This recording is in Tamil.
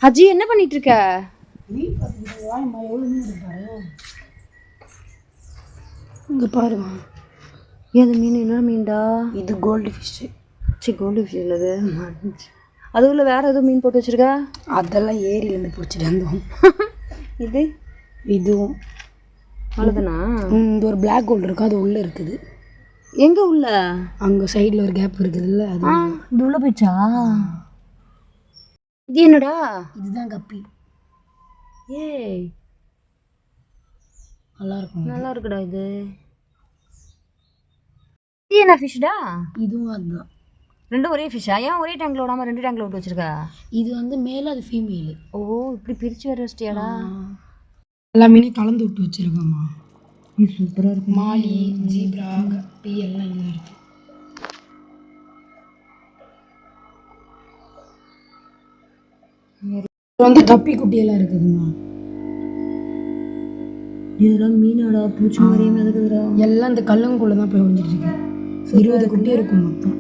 அஜி என்ன பண்ணிட்டு இருக்க? இங்கே பாருமா, ஏது மீன்? என்ன மீன்டா இது? Gold fish. சரி, கோல்டு ஃபிஷ் இல்லை அது உள்ள வேற எதுவும் மீன் போட்டு வச்சிருக்கா? அதெல்லாம் ஏரியிலேருந்து பிடிச்சிட்டு வந்தோம். இது இதுவும் அவ்வளோதானா? இந்த ஒரு பிளாக் கோல்டு இருக்கும், அது உள்ளே இருக்குது. எங்க உள்ள? அங்கே சைடில் ஒரு கேப் இருக்குதுல்ல, அது இது உள்ள போயிடுச்சா? இது என்னடா? இதுதான் கப்பி. ஏய், நல்லா இருக்கும். நல்லா இருக்குடா இது. இது என்ன ஃபிஷ்டா? இதுவும் அதுதான். ரெண்டும் ஒரே ஃபிஷ்ஷா? ஏன் ஒரே டேங்க்ல விடாம 2 டேங்க்ல விட்டு வச்சிருக்கா? இது வந்து மேலே, அது ஃபீமேலு. ஓ, இப்படி பிரிச்சு வேற வச்சிட்டியாடா? எல்லாமே கலந்து விட்டு வச்சிருக்கோம்மா. இது சூப்பராக இருக்கு. மாலி, ஜீப்ரா, கப்பி எல்லாம் இங்கே இருக்கு. வந்து கப்பி குட்டியெல்லாம் இருக்குதுமா. இதெல்லாம் மீனாடா? பூச்சி மாதிரியே மிதக்குதுடா. எல்லாம் இந்த கல்லுங்குள்ள தான் போய் ஒழிஞ்சிட்டு இருக்கு. 20 குட்டி இருக்கும் மொத்தம்.